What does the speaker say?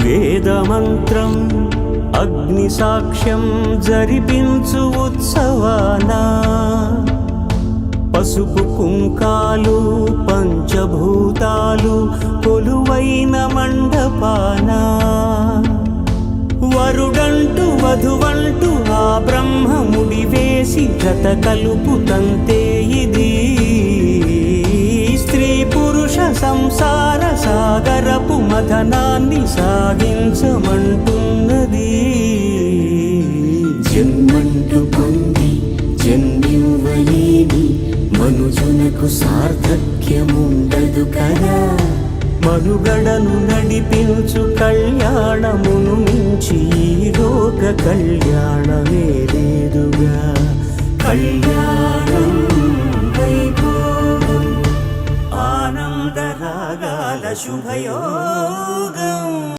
వేదమంత్రం అగ్ని సాక్ష్యం జరిపించు ఉత్సవాన పసుపు కుంకాలు పంచభూతాలు కొలువైన మండపాన వరుడంటూ వధువంటూ ఆ బ్రహ్మముడి వేసి జత కలుపు తంతే ఇది స్త్రీ పురుష సంసార సాగరపు మథనాన్ని సాగించమంటున్నది. జన్మంటూ పొంది జన్మివ్వలేని మనుజునకు సార్థక్యముండదు కదా. మనుగడను నడిపించు కళ్యాణమును మించి లోక కళ్యాణమే లేదుగా. కళ్యాణం వైభోగం ఆనందరాగాల శుభయోగం.